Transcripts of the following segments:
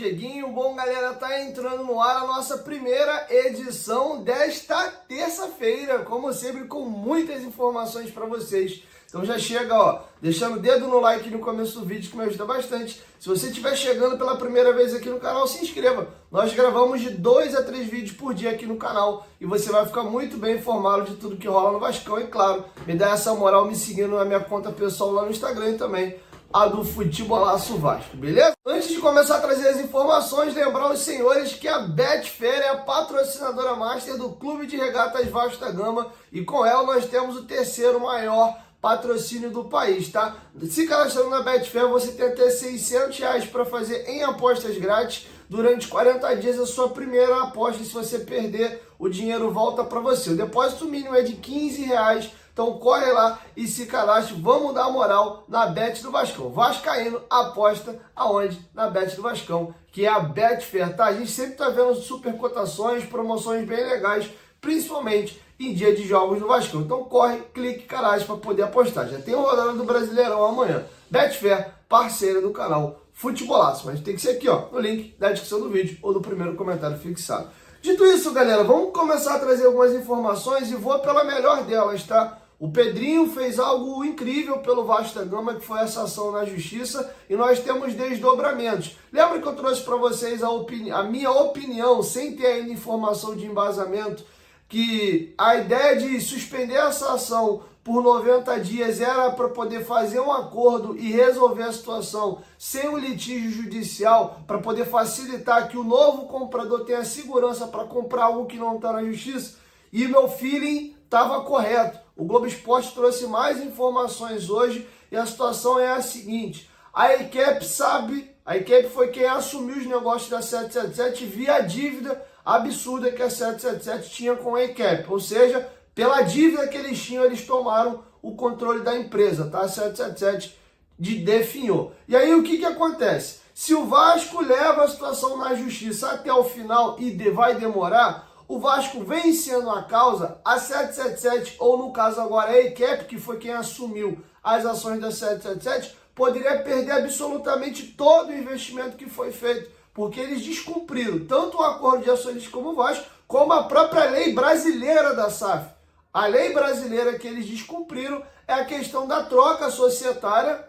Dieguinho. Bom, galera, tá entrando no ar a nossa primeira edição desta terça-feira, como sempre, com muitas informações para vocês. Então já chega, ó, deixando o dedo no like no começo do vídeo, que me ajuda bastante. Se você estiver chegando pela primeira vez aqui no canal, se inscreva. Nós gravamos de 2 a 3 vídeos por dia aqui no canal e você vai ficar muito bem informado de tudo que rola no Vascão. E claro, me dá essa moral me seguindo na minha conta pessoal lá no Instagram e também a do Futebolaço Vasco, beleza? Antes de começar a trazer as informações, lembrar os senhores que a Betfair é a patrocinadora master do Clube de Regatas Vasco da Gama e com ela nós temos o terceiro maior patrocínio do país, tá? Se cadastrando na Betfair, você tem até R$600 para fazer em apostas grátis durante 40 dias a sua primeira aposta. E se você perder, o dinheiro volta para você. O depósito mínimo é de R$15. Então corre lá e se cadastre. Vamos dar moral na Bet do Vascão. Vascaíno aposta aonde? Na Bet do Vascão, que é a Betfair, tá? A gente sempre tá vendo super cotações, promoções bem legais, principalmente em dia de jogos do Vascão. Então corre, clique, cadastre para poder apostar. Já tem rodada do Brasileirão amanhã. Betfair, parceira do canal Futebolaço. Mas tem que ser aqui, ó, no link da descrição do vídeo ou do primeiro comentário fixado. Dito isso, galera, vamos começar a trazer algumas informações e vou pela melhor delas, tá? O Pedrinho fez algo incrível pelo Vasco da Gama, que foi essa ação na justiça, e nós temos desdobramentos. Lembra que eu trouxe para vocês a minha opinião, sem ter ainda informação de embasamento, que a ideia de suspender essa ação por 90 dias era para poder fazer um acordo e resolver a situação sem o litígio judicial, para poder facilitar que o novo comprador tenha segurança para comprar algo que não está na justiça? E meu feeling estava correto. O Globo Esporte trouxe mais informações hoje e a situação é a seguinte: a EQEP sabe, a EQEP foi quem assumiu os negócios da 777 via a dívida absurda que a 777 tinha com a EQEP, ou seja, pela dívida que eles tinham, eles tomaram o controle da empresa, tá? A 777 definhou. E aí o que acontece? Se o Vasco leva a situação na justiça até o final e vai demorar, o Vasco vencendo a causa, a 777, ou no caso agora a EQEP, que foi quem assumiu as ações da 777, poderia perder absolutamente todo o investimento que foi feito, porque eles descumpriram tanto o acordo de acionistas como o Vasco, como a própria lei brasileira da SAF. A lei brasileira que eles descumpriram é a questão da troca societária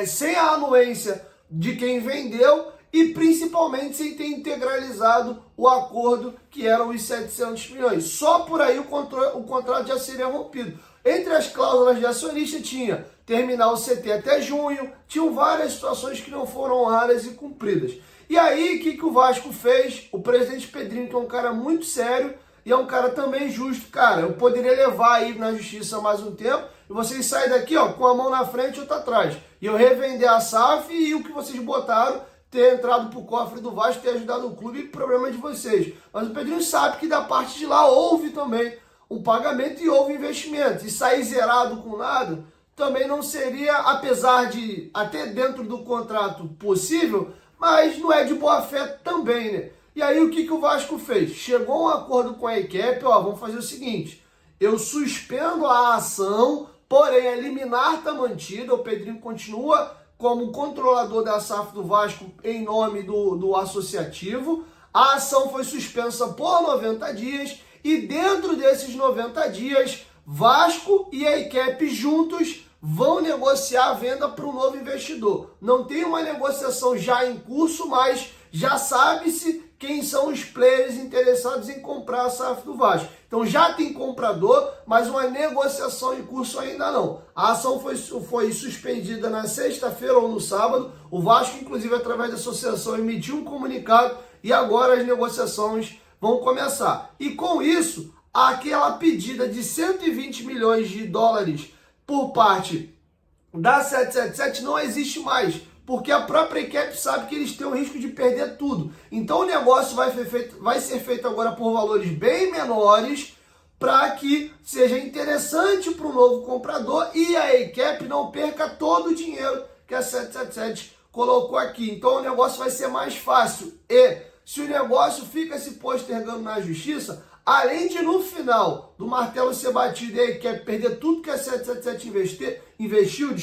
sem a anuência de quem vendeu e principalmente sem ter integralizado o acordo que eram os 700 milhões. Só por aí o contrato já seria rompido. Entre as cláusulas de acionista tinha terminar o CT até junho, tinham várias situações que não foram honradas e cumpridas. E aí, o que o Vasco fez? O presidente Pedrinho, que é um cara muito sério e é um cara também justo, cara, eu poderia levar aí na justiça mais um tempo e vocês saem daqui, ó, com a mão na frente e outra atrás. E eu revender a SAF e o que vocês botaram ter entrado pro cofre do Vasco, ter ajudado o clube, problema de vocês. Mas o Pedrinho sabe que da parte de lá houve também um pagamento e houve investimento. E sair zerado com nada também não seria, apesar de até dentro do contrato possível, mas não é de boa fé também, né? E aí o que o Vasco fez? Chegou a um acordo com a EQEP, ó, vamos fazer o seguinte: eu suspendo a ação, porém a liminar tá mantida, o Pedrinho continua como controlador da SAF do Vasco em nome do associativo. A ação foi suspensa por 90 dias e dentro desses 90 dias, Vasco e a EQEP juntos vão negociar a venda para um novo investidor. Não tem uma negociação já em curso, mas já sabe-se quem são os players interessados em comprar a SAF do Vasco. Então já tem comprador, mas uma negociação em curso ainda não. A ação foi suspendida na sexta-feira ou no sábado. O Vasco, inclusive, através da associação, emitiu um comunicado e agora as negociações vão começar. E com isso, aquela pedida de 120 milhões de dólares por parte da 777 não existe mais, porque a própria EQEP sabe que eles têm o risco de perder tudo. Então o negócio vai ser feito agora por valores bem menores para que seja interessante para o novo comprador e a EQEP não perca todo o dinheiro que a 777 colocou aqui. Então o negócio vai ser mais fácil. E se o negócio fica se postergando na justiça, além de no final do martelo ser batido e a EQEP perder tudo que a 777 investiu,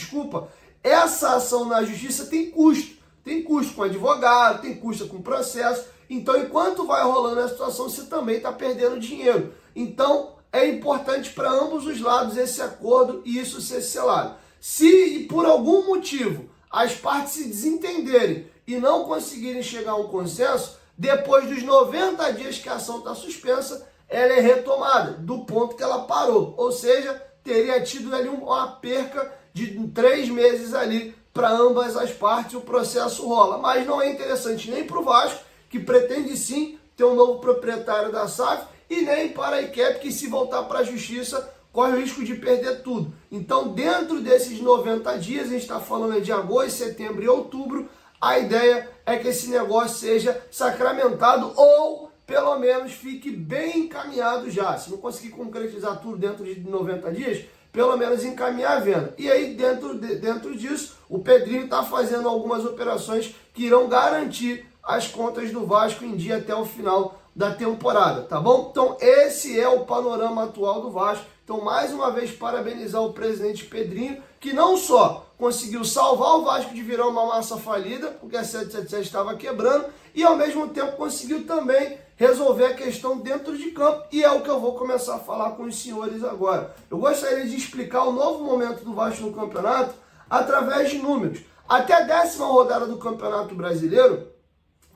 essa ação na justiça tem custo. Tem custo com advogado, tem custo com processo. Então, enquanto vai rolando a situação, você também está perdendo dinheiro. Então, é importante para ambos os lados esse acordo e isso ser selado. Se por algum motivo as partes se desentenderem e não conseguirem chegar a um consenso, depois dos 90 dias que a ação está suspensa, ela é retomada do ponto que ela parou. Ou seja, teria tido ali uma perca de 3 meses ali para ambas as partes, o processo rola. Mas não é interessante nem para o Vasco, que pretende sim ter um novo proprietário da SAF, e nem para a ICAP, que se voltar para a justiça, corre o risco de perder tudo. Então, dentro desses 90 dias, a gente está falando de agosto, setembro e outubro, a ideia é que esse negócio seja sacramentado ou, pelo menos, fique bem encaminhado já. Se não conseguir concretizar tudo dentro de 90 dias, pelo menos encaminhar a venda. E aí, dentro disso, o Pedrinho está fazendo algumas operações que irão garantir as contas do Vasco em dia até o final da temporada, tá bom? Então, esse é o panorama atual do Vasco. Então, mais uma vez, parabenizar o presidente Pedrinho, que não só conseguiu salvar o Vasco de virar uma massa falida, porque a 777 estava quebrando, e ao mesmo tempo conseguiu também resolver a questão dentro de campo, e é o que eu vou começar a falar com os senhores agora. Eu gostaria de explicar o novo momento do Vasco no campeonato através de números. Até a 10ª rodada do Campeonato Brasileiro,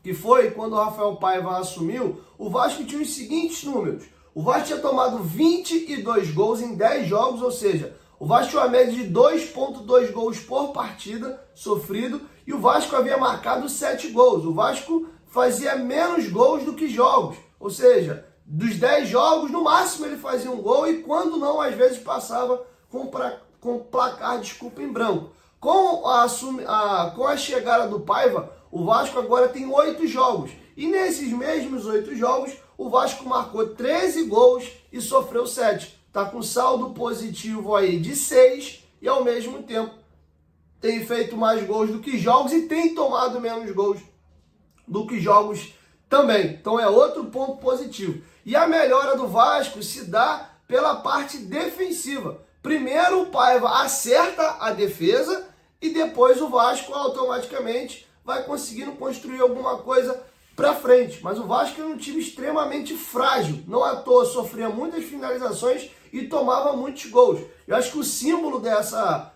que foi quando o Rafael Paiva assumiu, o Vasco tinha os seguintes números. O Vasco tinha tomado 22 gols em 10 jogos, ou seja, o Vasco tinha uma média de 2,2 gols por partida sofrido, e o Vasco havia marcado 7 gols. O Vasco fazia menos gols do que jogos, ou seja, dos 10 jogos, no máximo ele fazia um gol, e quando não, às vezes passava com placar, em branco. Com a chegada do Paiva, o Vasco agora tem 8 jogos. E nesses mesmos 8 jogos, o Vasco marcou 13 gols e sofreu 7. Está com saldo positivo aí de 6 e, ao mesmo tempo, tem feito mais gols do que jogos e tem tomado menos gols do que jogos também. Então é outro ponto positivo. E a melhora do Vasco se dá pela parte defensiva. Primeiro o Paiva acerta a defesa e depois o Vasco automaticamente vai conseguindo construir alguma coisa para frente. Mas o Vasco é um time extremamente frágil. Não à toa sofria muitas finalizações e tomava muitos gols. Eu acho que o símbolo dessa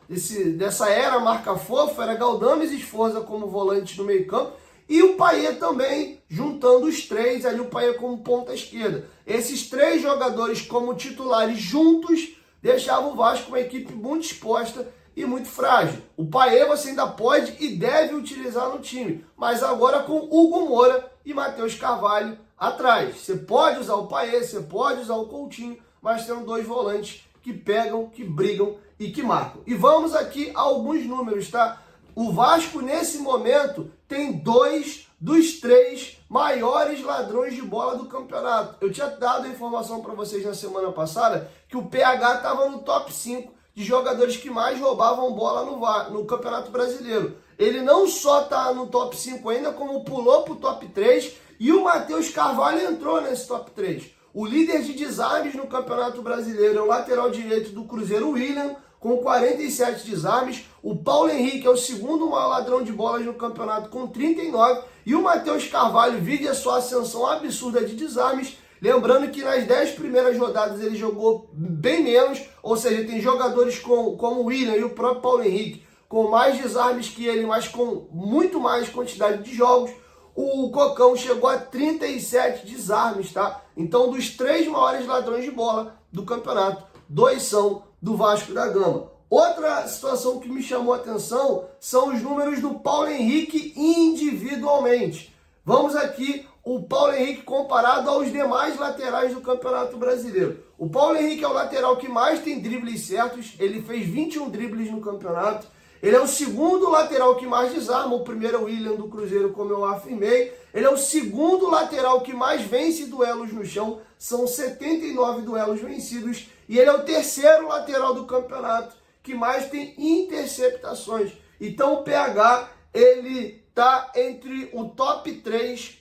era marca-fofo era Galdames e Sforza como volante no meio campo, e o Payet também, juntando os três, ali o Payet como ponta esquerda. Esses 3 jogadores como titulares juntos deixavam o Vasco uma equipe muito exposta e muito frágil. O Payet você ainda pode e deve utilizar no time, mas agora com Hugo Moura e Matheus Carvalho atrás. Você pode usar o Payet, você pode usar o Coutinho, mas tem 2 volantes que pegam, que brigam e que marcam. E vamos aqui a alguns números, tá? O Vasco, nesse momento, tem 2 dos 3 maiores ladrões de bola do campeonato. Eu tinha dado a informação para vocês na semana passada que o PH estava no top 5 de jogadores que mais roubavam bola no Campeonato Brasileiro. Ele não só está no top 5 ainda, como pulou para o top 3, e o Matheus Carvalho entrou nesse top 3. O líder de desarmes no Campeonato Brasileiro é o lateral direito do Cruzeiro, William, com 47 desarmes. O Paulo Henrique é o segundo maior ladrão de bolas no campeonato, com 39. E o Matheus Carvalho vive a sua ascensão absurda de desarmes. Lembrando que nas 10 primeiras rodadas ele jogou bem menos, ou seja, tem jogadores como o William e o próprio Paulo Henrique com mais desarmes que ele, mas com muito mais quantidade de jogos. O Cocão chegou a 37 desarmes, tá? Então, dos 3 maiores ladrões de bola do campeonato, 2 são do Vasco da Gama. Outra situação que me chamou a atenção são os números do Paulo Henrique individualmente. Vamos aqui o Paulo Henrique comparado aos demais laterais do Campeonato Brasileiro. O Paulo Henrique é o lateral que mais tem dribles certos, ele fez 21 dribles no campeonato. Ele é o segundo lateral que mais desarma, o primeiro é o William do Cruzeiro, como eu afirmei. Ele é o segundo lateral que mais vence duelos no chão, são 79 duelos vencidos. E ele é o terceiro lateral do campeonato que mais tem interceptações. Então o PH, ele está entre o top 3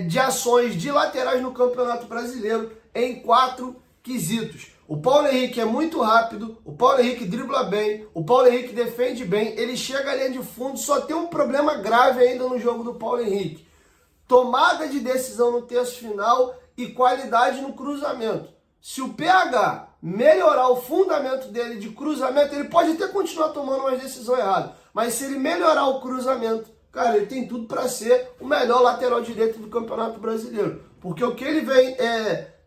de ações de laterais no Campeonato Brasileiro em 4 quesitos. O Paulo Henrique é muito rápido, o Paulo Henrique dribla bem, o Paulo Henrique defende bem, ele chega à linha de fundo, só tem um problema grave ainda no jogo do Paulo Henrique. Tomada de decisão no terço final e qualidade no cruzamento. Se o PH melhorar o fundamento dele de cruzamento, ele pode até continuar tomando umas decisões erradas, mas se ele melhorar o cruzamento, cara, ele tem tudo para ser o melhor lateral direito do Campeonato Brasileiro. Porque o que ele vem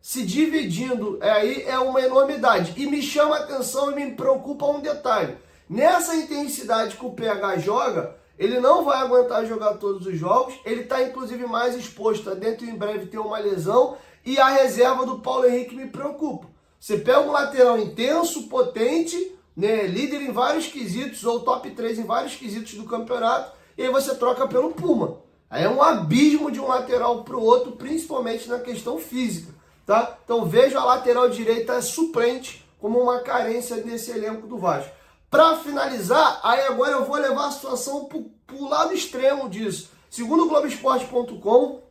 se dividindo aí é uma enormidade. E me chama a atenção e me preocupa um detalhe. Nessa intensidade que o PH joga, ele não vai aguentar jogar todos os jogos. Ele está, inclusive, mais exposto a dentro em breve ter uma lesão. E a reserva do Paulo Henrique me preocupa. Você pega um lateral intenso, potente, né, líder em vários quesitos, ou top 3 em vários quesitos do campeonato, e aí você troca pelo Puma. Aí é um abismo de um lateral para o outro, principalmente na questão física, tá? Então vejo a lateral direita suplente como uma carência nesse elenco do Vasco. Para finalizar, aí agora eu vou levar a situação para o lado extremo disso. Segundo o Globoesporte.com,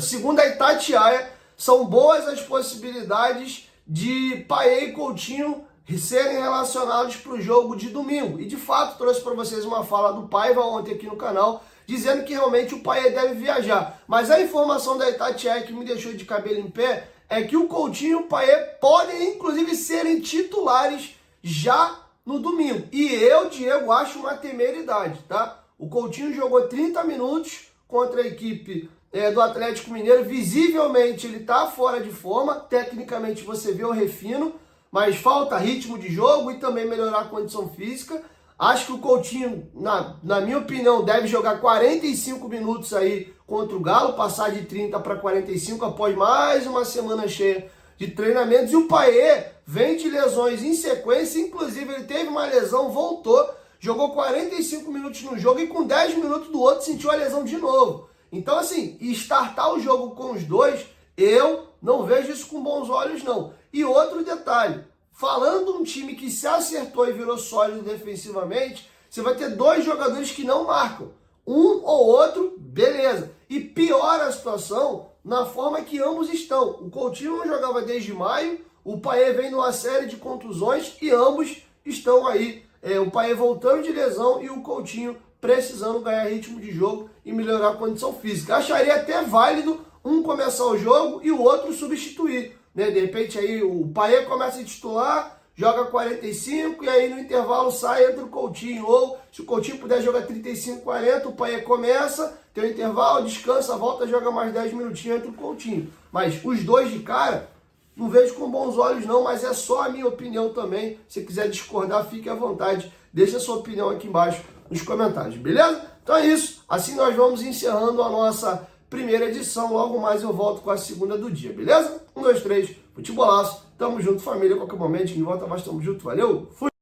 segundo a Itatiaia, são boas as possibilidades de Payet e Coutinho serem relacionados para o jogo de domingo. E de fato trouxe para vocês uma fala do Paiva ontem aqui no canal, dizendo que realmente o Payet deve viajar. Mas a informação da Itatiaia que me deixou de cabelo em pé é que o Coutinho e o Payet podem inclusive serem titulares já no domingo. E eu, Diego, acho uma temeridade, tá? O Coutinho jogou 30 minutos contra a equipe do Atlético Mineiro. Visivelmente ele está fora de forma, tecnicamente você vê o refino, mas falta ritmo de jogo e também melhorar a condição física. Acho que o Coutinho, na minha opinião, deve jogar 45 minutos aí contra o Galo, passar de 30 para 45 após mais uma semana cheia de treinamentos. E o Payet vem de lesões em sequência, inclusive ele teve uma lesão, voltou, jogou 45 minutos no jogo e com 10 minutos do outro sentiu a lesão de novo. Então, assim, startar o jogo com os dois, eu não vejo isso com bons olhos, não. E outro detalhe, falando um time que se acertou e virou sólido defensivamente, você vai ter dois jogadores que não marcam. Um ou outro, beleza. E piora a situação na forma que ambos estão. O Coutinho não jogava desde maio, o Payet vem numa série de contusões e ambos estão aí. O Payet voltando de lesão e o Coutinho precisando ganhar ritmo de jogo e melhorar a condição física. Acharia até válido um começar o jogo e o outro substituir, né? De repente aí o Payet começa a titular, joga 45 e aí no intervalo sai, entra o Coutinho. Ou se o Coutinho puder jogar 35, 40, o Payet começa, tem o intervalo, descansa, volta, joga mais 10 minutinhos, entra o Coutinho. Mas os dois de cara, não vejo com bons olhos não, mas é só a minha opinião também. Se quiser discordar, fique à vontade. Deixa a sua opinião aqui embaixo nos comentários, beleza? Então é isso. Assim nós vamos encerrando a nossa primeira edição. Logo mais eu volto com a segunda do dia, beleza? 1, 2, 3, futebolaço. Tamo junto, família. A qualquer momento, de volta mais, tamo junto. Valeu, fui!